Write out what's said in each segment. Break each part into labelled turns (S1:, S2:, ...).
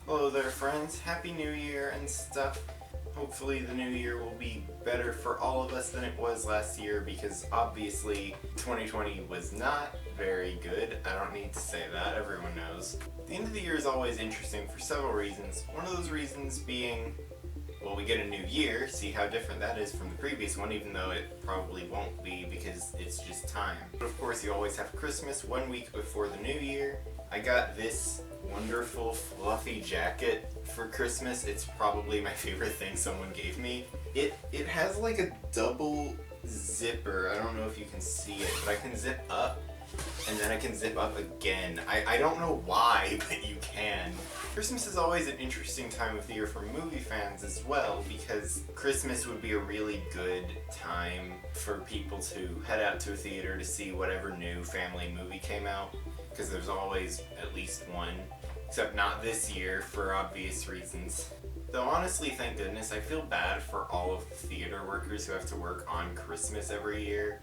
S1: Hello there friends, Happy New Year and stuff. Hopefully the new year will be better for all of us than it was last year because obviously 2020 was not very good. I don't need to say that, everyone knows. The end of the year is always interesting for several reasons. One of those reasons being, well, we get a new year, see how different that is from the previous one, even though it probably won't be because it's just time. But of course you always have Christmas 1 week before the new year. I got this wonderful fluffy jacket for Christmas. It's probably my favorite thing someone gave me. It has like a double zipper. I don't know if you can see it, but I can zip up and then I can zip up again. I don't know why, but you can. Christmas is always an interesting time of the year for movie fans as well, because Christmas would be a really good time for people to head out to a theater to see whatever new family movie came out, because there's always at least one, except not this year for obvious reasons. Though honestly, thank goodness, I feel bad for all of the theater workers who have to work on Christmas every year.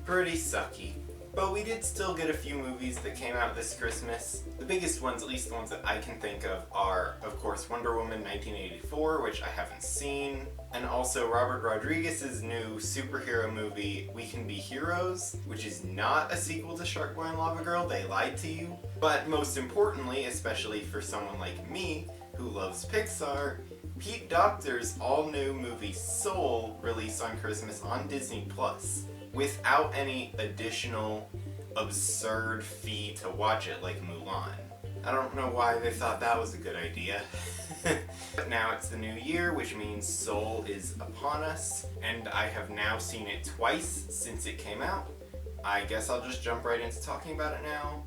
S1: Pretty sucky. But we did still get a few movies that came out this Christmas. The biggest ones, at least the ones that I can think of, are, of course, Wonder Woman 1984, which I haven't seen, and also Robert Rodriguez's new superhero movie, We Can Be Heroes, which is not a sequel to Shark Boy and Lava Girl, they lied to you. But most importantly, especially for someone like me, who loves Pixar, Pete Docter's all-new movie Soul released on Christmas on Disney+, without any additional absurd fee to watch it like Mulan. I don't know why they thought that was a good idea. But now it's the new year, which means Soul is upon us, and I have now seen it twice since it came out. I guess I'll just jump right into talking about it now.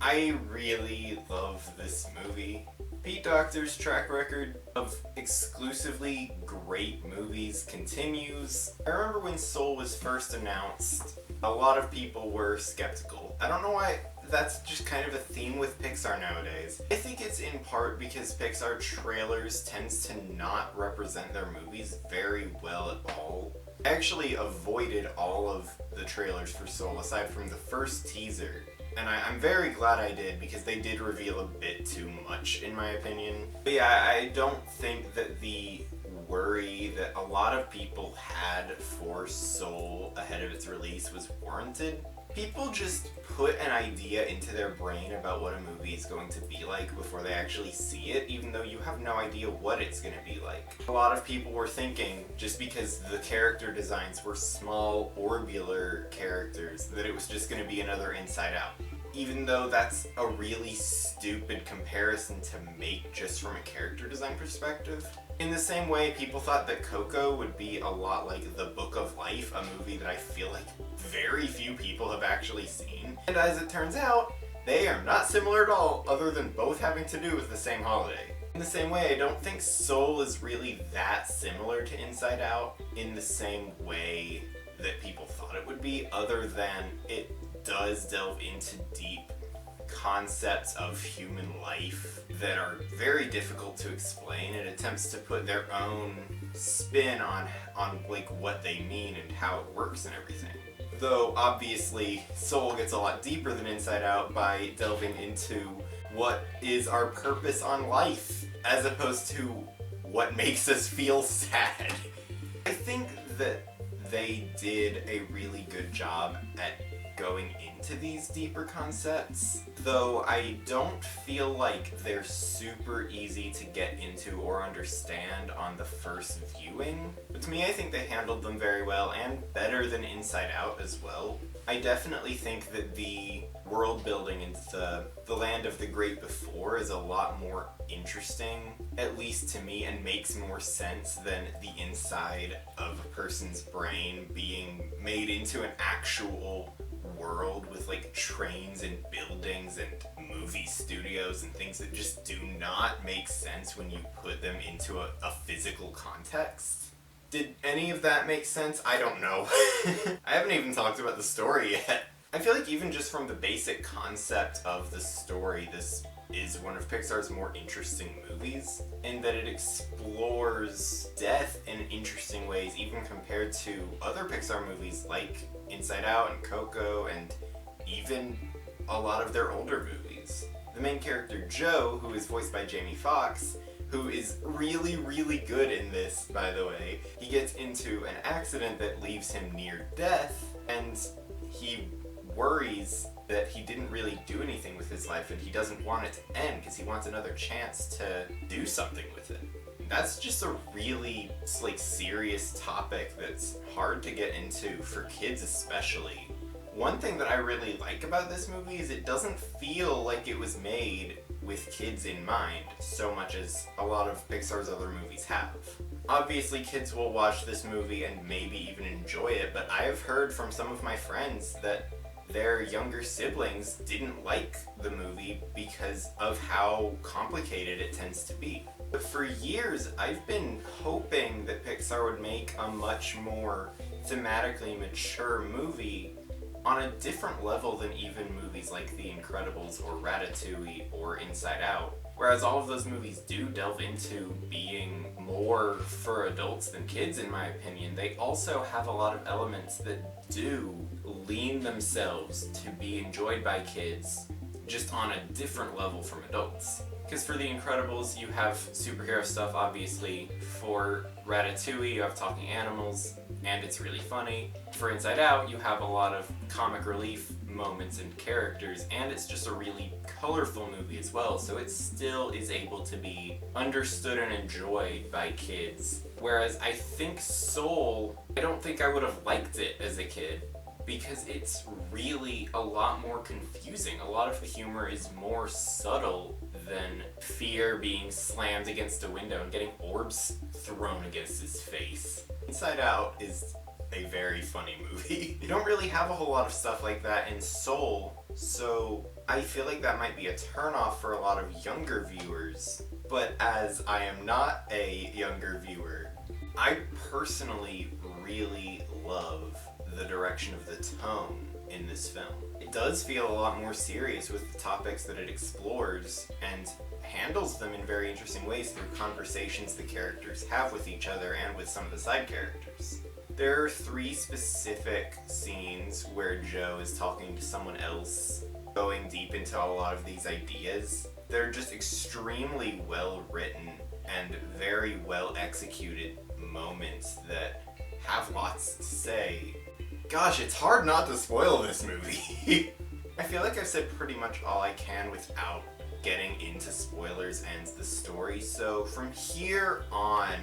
S1: I really love this movie. Pete Docter's track record of exclusively great movies continues. I remember when Soul was first announced, a lot of people were skeptical. I don't know why. That's just kind of a theme with Pixar nowadays. I think it's in part because Pixar trailers tends to not represent their movies very well at all. I actually avoided all of the trailers for Soul aside from the first teaser. And I'm very glad I did, because they did reveal a bit too much, in my opinion. But yeah, I don't think that the worry that a lot of people had for Soul ahead of its release was warranted. People just put an idea into their brain about what a movie is going to be like before they actually see it, even though you have no idea what it's going to be like. A lot of people were thinking, just because the character designs were small, orbular characters, that it was just going to be another Inside Out. Even though that's a really stupid comparison to make just from a character design perspective. In the same way, people thought that Coco would be a lot like The Book of Life, a movie that I feel like very few people have actually seen. And as it turns out, they are not similar at all, other than both having to do with the same holiday. In the same way, I don't think Soul is really that similar to Inside Out in the same way that people thought it would be, other than it does delve into deep concepts of human life that are very difficult to explain. It attempts to put their own spin on like what they mean and how it works and everything. Though obviously Soul gets a lot deeper than Inside Out by delving into what is our purpose on life as opposed to what makes us feel sad. I think that they did a really good job at going into these deeper concepts, though I don't feel like they're super easy to get into or understand on the first viewing. But to me, I think they handled them very well, and better than Inside Out as well. I definitely think that the world building into the land of the great before is a lot more interesting, at least to me, and makes more sense than the inside of a person's brain being made into an actual world with like trains and buildings and movie studios and things that just do not make sense when you put them into a physical context. Did any of that make sense? I don't know. I haven't even talked about the story yet. I feel like even just from the basic concept of the story, this is one of Pixar's more interesting movies, in that it explores death in interesting ways, even compared to other Pixar movies like Inside Out and Coco, and even a lot of their older movies. The main character, Joe, who is voiced by Jamie Foxx, who is really, really good in this, by the way, he gets into an accident that leaves him near death, and he worries that he didn't really do anything with his life and he doesn't want it to end because he wants another chance to do something with it. That's just a really serious topic that's hard to get into for kids especially. One thing that I really like about this movie is it doesn't feel like it was made with kids in mind so much as a lot of Pixar's other movies have. Obviously kids will watch this movie and maybe even enjoy it, but I have heard from some of my friends that their younger siblings didn't like the movie because of how complicated it tends to be. But for years, I've been hoping that Pixar would make a much more thematically mature movie on a different level than even movies like The Incredibles or Ratatouille or Inside Out. Whereas all of those movies do delve into being more for adults than kids, in my opinion, they also have a lot of elements that do lean themselves to be enjoyed by kids, just on a different level from adults. Because for The Incredibles, you have superhero stuff, obviously. For Ratatouille, you have talking animals, and it's really funny. For Inside Out, you have a lot of comic relief moments and characters, and it's just a really colorful movie as well, so it still is able to be understood and enjoyed by kids. Whereas I think Soul, I don't think I would have liked it as a kid, because it's really a lot more confusing. A lot of the humor is more subtle than fear being slammed against a window and getting orbs thrown against his face. Inside Out is a very funny movie. You don't really have a whole lot of stuff like that in Soul, so I feel like that might be a turnoff for a lot of younger viewers. But as I am not a younger viewer, I personally really love the direction of the tone in this film. It does feel a lot more serious with the topics that it explores and handles them in very interesting ways through conversations the characters have with each other and with some of the side characters. There are 3 specific scenes where Joe is talking to someone else, going deep into a lot of these ideas. They're just extremely well written and very well executed moments that have lots to say. Gosh, it's hard not to spoil this movie. I feel like I've said pretty much all I can without getting into spoilers and the story, so from here on,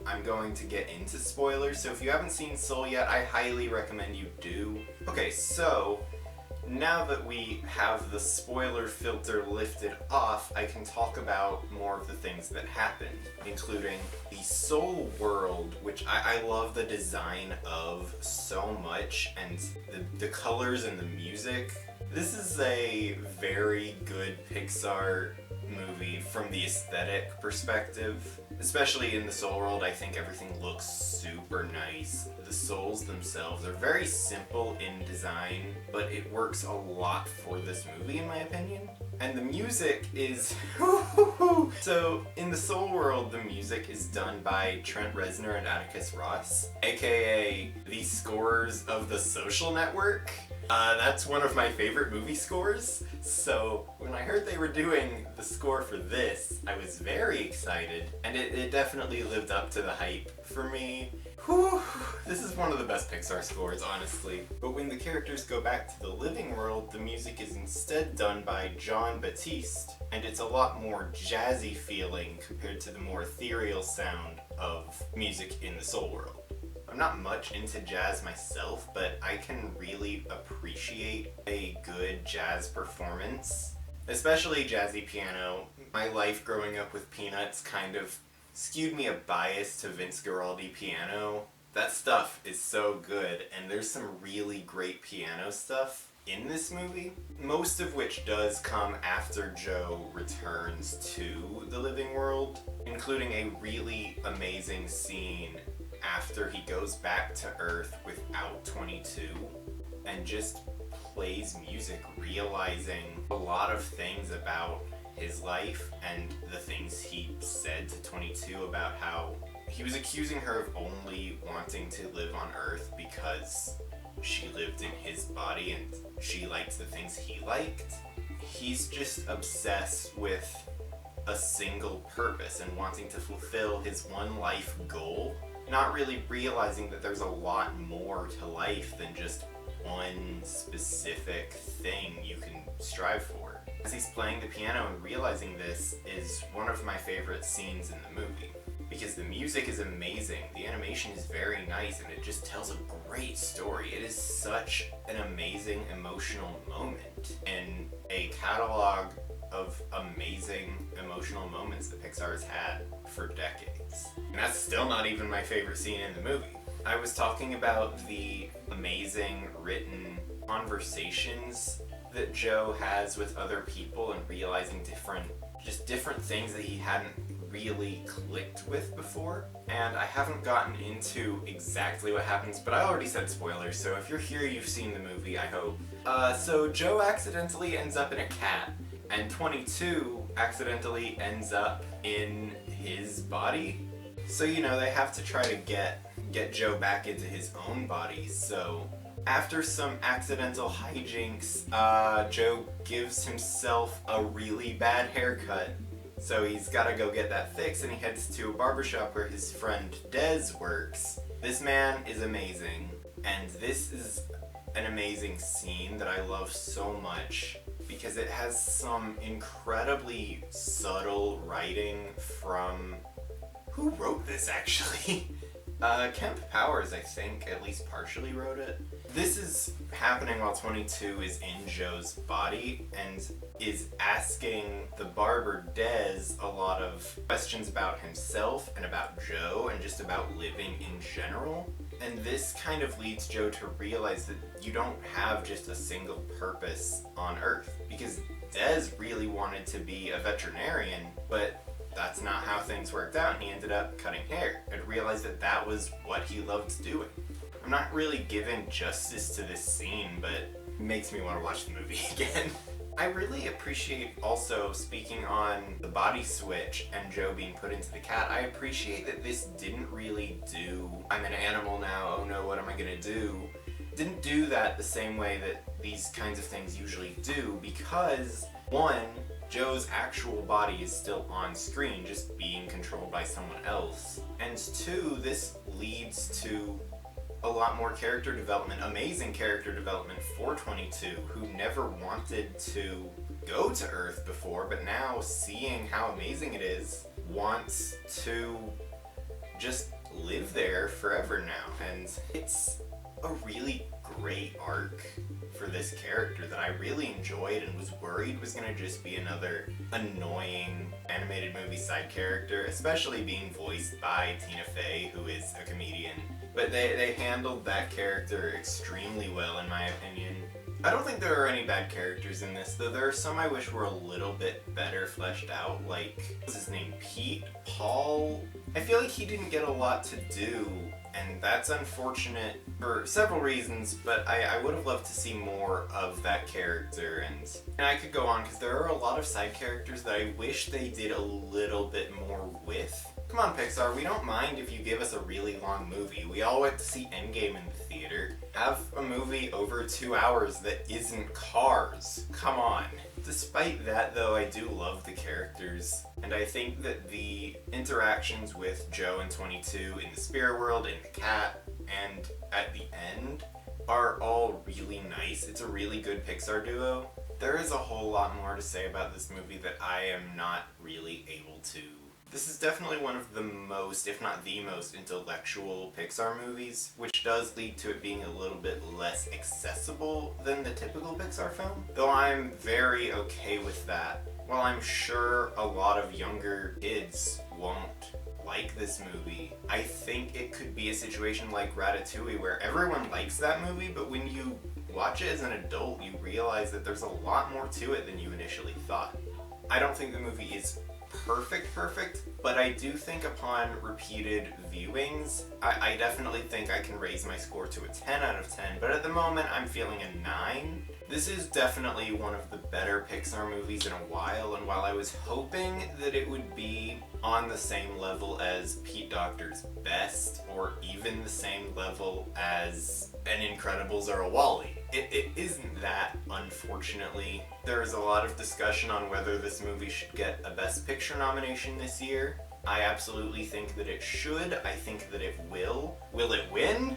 S1: I'm going to get into spoilers, so if you haven't seen Soul yet, I highly recommend you do. Okay, so now that we have the spoiler filter lifted off, I can talk about more of the things that happened, including the Soul world, which I love the design of so much, and the colors and the music. This is a very good Pixar movie from the aesthetic perspective. Especially in the Soul world, I think everything looks super nice. The souls themselves are very simple in design, but it works a lot for this movie in my opinion. And the music is so in the Soul world, the music is done by Trent Reznor and Atticus Ross, aka the scorers of The Social Network. That's one of my favorite movie scores, so when I heard they were doing the score for this, I was very excited, and it definitely lived up to the hype for me. Whew, this is one of the best Pixar scores, honestly. But when the characters go back to the living world, the music is instead done by Jon Batiste, and it's a lot more jazzy feeling compared to the more ethereal sound of music in the Soul world. I'm not much into jazz myself, but I can really appreciate a good jazz performance, especially jazzy piano. My life growing up with Peanuts kind of skewed me a bias to Vince Guaraldi piano. That stuff is so good, and there's some really great piano stuff in this movie, most of which does come after Joe returns to the living world, including a really amazing scene after he goes back to Earth without 22 and just plays music, realizing a lot of things about his life and the things he said to 22 about how he was accusing her of only wanting to live on Earth because she lived in his body and she liked the things he liked. he's just obsessed with a single purpose and wanting to fulfill his one life goal, not really realizing that there's a lot more to life than just one specific thing you can strive for. As he's playing the piano and realizing this is one of my favorite scenes in the movie, because the music is amazing, the animation is very nice, and it just tells a great story. It is such an amazing emotional moment in a catalog of amazing emotional moments that Pixar has had for decades. And that's still not even my favorite scene in the movie. I was talking about the amazing written conversations that Joe has with other people and realizing different things that he hadn't really clicked with before. And I haven't gotten into exactly what happens, but I already said spoilers, so if you're here, you've seen the movie, I hope. So Joe accidentally ends up in a cat, and 22 accidentally ends up in his body. So, you know, they have to try to get Joe back into his own body. So after some accidental hijinks, Joe gives himself a really bad haircut. So he's gotta go get that fixed, and he heads to a barbershop where his friend Dez works. This man is amazing, and this is an amazing scene that I love so much because it has some incredibly subtle writing from... Who wrote this, actually? Kemp Powers, I think, at least partially wrote it. This is happening while 22 is in Joe's body and is asking the barber Dez a lot of questions about himself and about Joe and just about living in general. And this kind of leads Joe to realize that you don't have just a single purpose on Earth, because Dez really wanted to be a veterinarian, but that's not how things worked out, and he ended up cutting hair and realized that that was what he loved doing. I'm not really giving justice to this scene, but it makes me want to watch the movie again. I really appreciate also, speaking on the body switch and Joe being put into the cat, I appreciate that this didn't really do, I'm an animal now, oh no, what am I gonna do? Didn't do that the same way that these kinds of things usually do, because one, Joe's actual body is still on screen, just being controlled by someone else. And two, this leads to a lot more character development, amazing character development for 22, who never wanted to go to Earth before, but now seeing how amazing it is, wants to just live there forever now. And it's a really great arc for this character that I really enjoyed and was worried was going to just be another annoying animated movie side character, especially being voiced by Tina Fey, who is a comedian. But they handled that character extremely well, in my opinion. I don't think there are any bad characters in this, though there are some I wish were a little bit better fleshed out, like, what's his name, Pete? Paul? I feel like he didn't get a lot to do, and that's unfortunate for several reasons, but I would have loved to see more of that character, and I could go on, because there are a lot of side characters that I wish they did a little bit more with. Come on, Pixar, we don't mind if you give us a really long movie. We all went to see Endgame in the theater. Have a movie over 2 hours that isn't Cars. Come on. Despite that, though, I do love the characters, and I think that the interactions with Joe and 22 in the spirit world, in the cat, and at the end are all really nice. It's a really good Pixar duo. There is a whole lot more to say about this movie that I am not really able to. This is definitely one of the most, if not the most, intellectual Pixar movies, which does lead to it being a little bit less accessible than the typical Pixar film, though I'm very okay with that. While I'm sure a lot of younger kids won't like this movie, I think it could be a situation like Ratatouille where everyone likes that movie, but when you watch it as an adult, you realize that there's a lot more to it than you initially thought. I don't think the movie is perfect, but I do think upon repeated viewings, I definitely think I can raise my score to a 10 out of 10, but at the moment I'm feeling a 9. This is definitely one of the better Pixar movies in a while, and while I was hoping that it would be on the same level as Pete Docter's Best, or even the same level as An Incredibles or a Wall-E, it isn't that, unfortunately. There is a lot of discussion on whether this movie should get a Best Picture nomination this year. I absolutely think that it should. I think that it will. Will it win?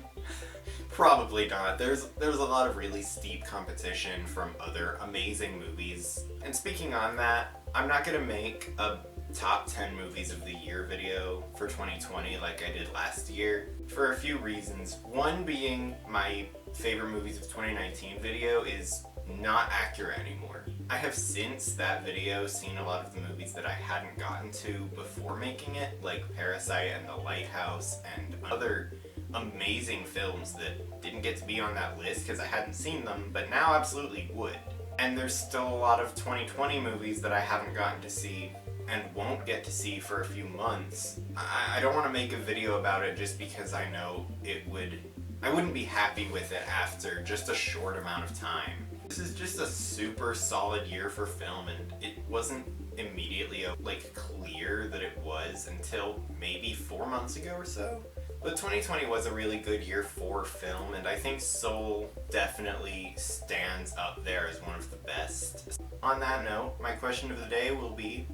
S1: Probably not. There's a lot of really steep competition from other amazing movies. And speaking on that, I'm not gonna make a top 10 movies of the year video for 2020 like I did last year for a few reasons. One being my favorite movies of 2019 video is not accurate anymore. I have since that video seen a lot of the movies that I hadn't gotten to before making it, like Parasite and The Lighthouse and other amazing films that didn't get to be on that list because I hadn't seen them, but now absolutely would. And there's still a lot of 2020 movies that I haven't gotten to see and won't get to see for a few months. I don't want to make a video about it just because I know I wouldn't be happy with it after just a short amount of time. This is just a super solid year for film, and it wasn't immediately clear that it was until maybe 4 months ago or so. But 2020 was a really good year for film, and I think Soul definitely stands up there as one of the best. On that note, my question of the day will be,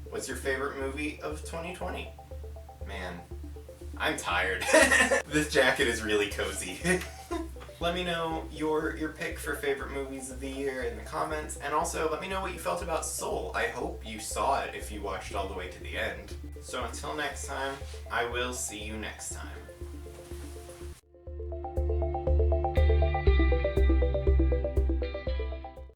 S1: what's your favorite movie of 2020? Man, I'm tired. This jacket is really cozy. Let me know your pick for favorite movies of the year in the comments, and also let me know what you felt about Soul. I hope you saw it if you watched all the way to the end. So until next time, I will see you next time.